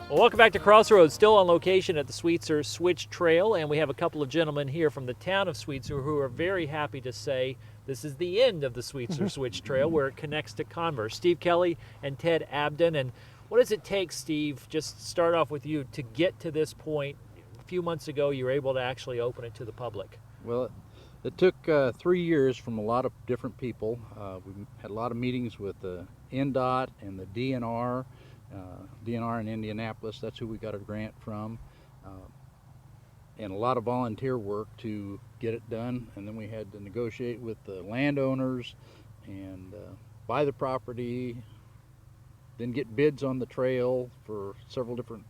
Well, welcome back to Crossroads, still on location at the Sweetser Switch Trail, and we have a couple of gentlemen here from the town of Sweetser who are very happy to say this is the end of the Sweetser Switch Trail where it connects to Converse. Steve Kelley and Ted Abdon. And what does it take, Steve, just start off with you, to get to this point? A few months ago, you were able to actually open it to the public. Well, it took 3 years from a lot of different people. We had a lot of meetings with the NDOT and the DNR. DNR in Indianapolis, that's who we got a grant from, and a lot of volunteer work to get it done. And then we had to negotiate with the landowners and buy the property, then get bids on the trail for several different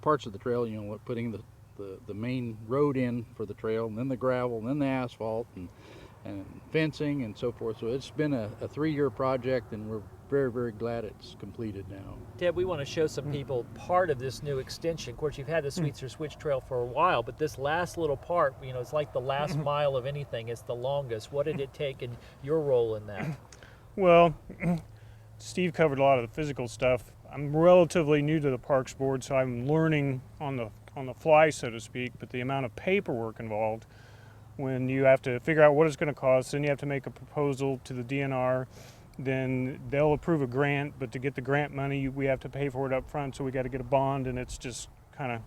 parts of the trail, you know, putting the main road in for the trail, and then the gravel, and then the asphalt, and fencing and so forth. So it's been a 3-year project, and we're very, very glad it's completed now. Ted, we want to show some people part of this new extension. Of course, you've had the Sweetser Switch Trail for a while, but this last little part, you know, it's like the last mile of anything. It's the longest. What did it take and your role in that? Well, Steve covered a lot of the physical stuff. I'm relatively new to the Parks Board, so I'm learning on the fly, so to speak, but the amount of paperwork involved when you have to figure out what it's going to cost, then you have to make a proposal to the DNR, then they'll approve a grant, but to get the grant money, we have to pay for it up front, so we got to get a bond, and it's just kind of,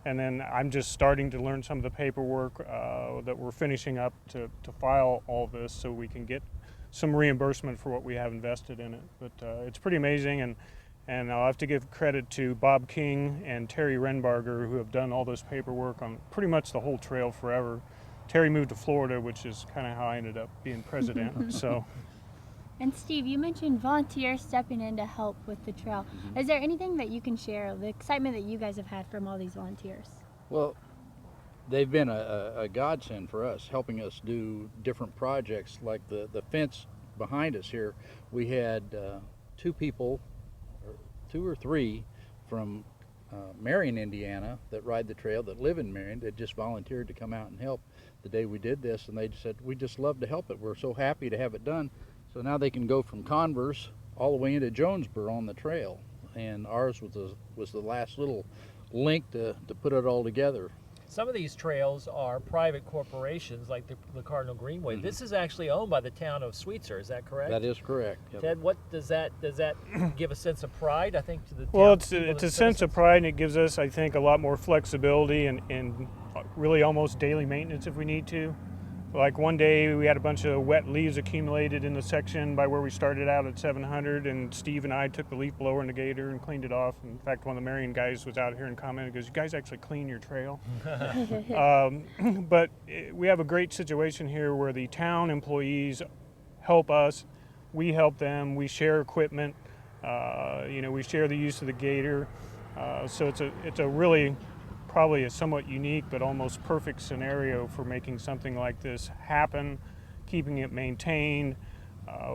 and then I'm just starting to learn some of the paperwork that we're finishing up to file all this so we can get some reimbursement for what we have invested in it. But it's pretty amazing, and I'll have to give credit to Bob King and Terry Renbarger, who have done all this paperwork on pretty much the whole trail forever. Terry moved to Florida, which is kind of how I ended up being president. So. And Steve, you mentioned volunteers stepping in to help with the trail. Is there anything that you can share, the excitement that you guys have had from all these volunteers? Well, they've been a godsend for us, helping us do different projects like the fence behind us here. We had 2 people, or 2 or 3 from Marion, Indiana, that ride the trail, that live in Marion, that just volunteered to come out and help the day we did this, and they just said, we just love to help it. We're so happy to have it done. So now they can go from Converse all the way into Jonesboro on the trail, and ours was the last little link to put it all together. Some of these trails are private corporations, like the Cardinal Greenway. This is actually owned by the town of Sweetser. Is that correct? That is correct. Yep. Ted, what does that give a sense of pride? I think to the Well, town, it's a sense of pride, and it gives us, I think, a lot more flexibility and really almost daily maintenance if we need to. Like one day we had a bunch of wet leaves accumulated in the section by where we started out at 700, and Steve and I took the leaf blower and the gator and cleaned it off. In fact, one of the Marion guys was out here and commented, goes, "You guys actually clean your trail." But we have a great situation here where the town employees help us, we help them, we share equipment, you know, we share the use of the gator. So it's a really probably a somewhat unique but almost perfect scenario for making something like this happen, keeping it maintained.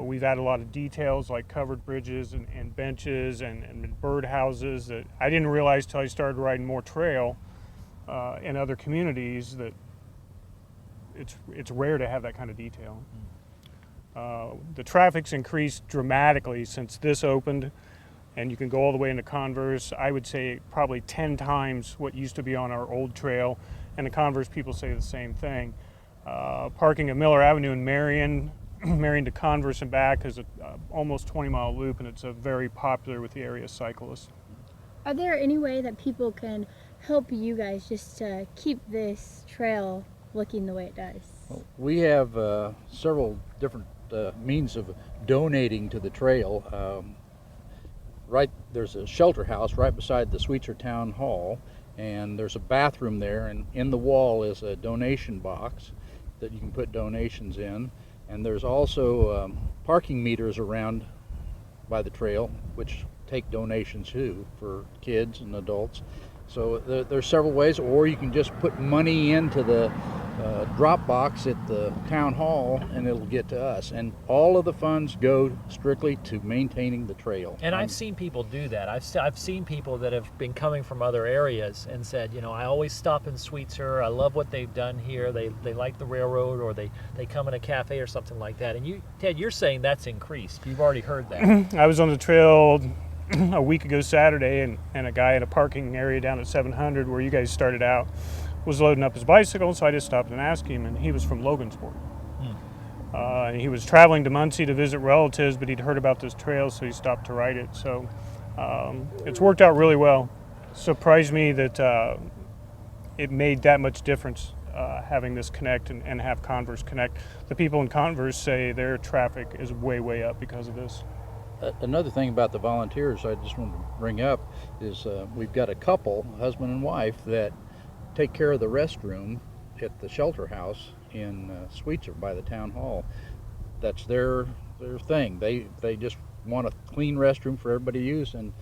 We've added a lot of details like covered bridges and benches and bird houses that I didn't realize till I started riding more trail in other communities that it's rare to have that kind of detail. The traffic's increased dramatically since this opened, and you can go all the way into Converse. I would say probably 10 times what used to be on our old trail, and the Converse people say the same thing. Parking at Miller Avenue in Marion to Converse and back is a almost 20-mile loop, and it's very popular with the area cyclists. Are there any way that people can help you guys just to keep this trail looking the way it does? Well, we have several different means of donating to the trail. There's a shelter house right beside the Sweetser Town Hall, and there's a bathroom there, and in the wall is a donation box that you can put donations in. And there's also parking meters around by the trail, which take donations too for kids and adults. So there's several ways, or you can just put money into the drop box at the town hall, and it'll get to us. And all of the funds go strictly to maintaining the trail. And I've seen people do that. I've seen people that have been coming from other areas and said, you know, I always stop in Sweetser. I love what they've done here. They like the railroad, or they come in a cafe or something like that. And you, Ted, you're saying that's increased. You've already heard that. I was on the trail a week ago Saturday, and a guy in a parking area down at 700 where you guys started out was loading up his bicycle, so I just stopped and asked him, and he was from Logansport. And he was traveling to Muncie to visit relatives, but he'd heard about this trail, so he stopped to ride it. So it's worked out really well. Surprised me that it made that much difference having this connect and have Converse connect. The people in Converse say their traffic is way up because of this. Another thing about the volunteers I just wanted to bring up is we've got a couple, husband and wife, that take care of the restroom at the shelter house in Sweetser by the town hall. That's their thing. They just want a clean restroom for everybody to use, and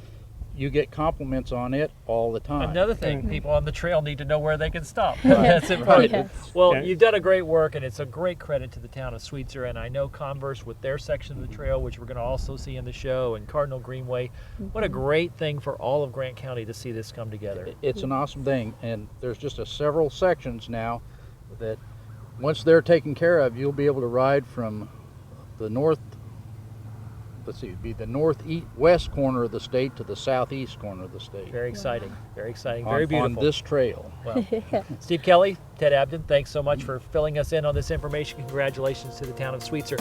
you get compliments on it all the time. Another thing, people on the trail need to know where they can stop. That's important. Yes. Well, Yeah. you've done a great work, and it's a great credit to the town of Sweetser, and I know Converse with their section of the trail, which we're going to also see in the show, and Cardinal Greenway. What a great thing for all of Grant County to see this come together. It's an awesome thing, and there's just several sections now that once they're taken care of, you'll be able to ride from the northwest corner of the state to the southeast corner of the state. Very exciting, very exciting, on, very beautiful. on this trail. Well, Steve Kelley, Ted Abdon, thanks so much for filling us in on this information. Congratulations to the town of Sweetser.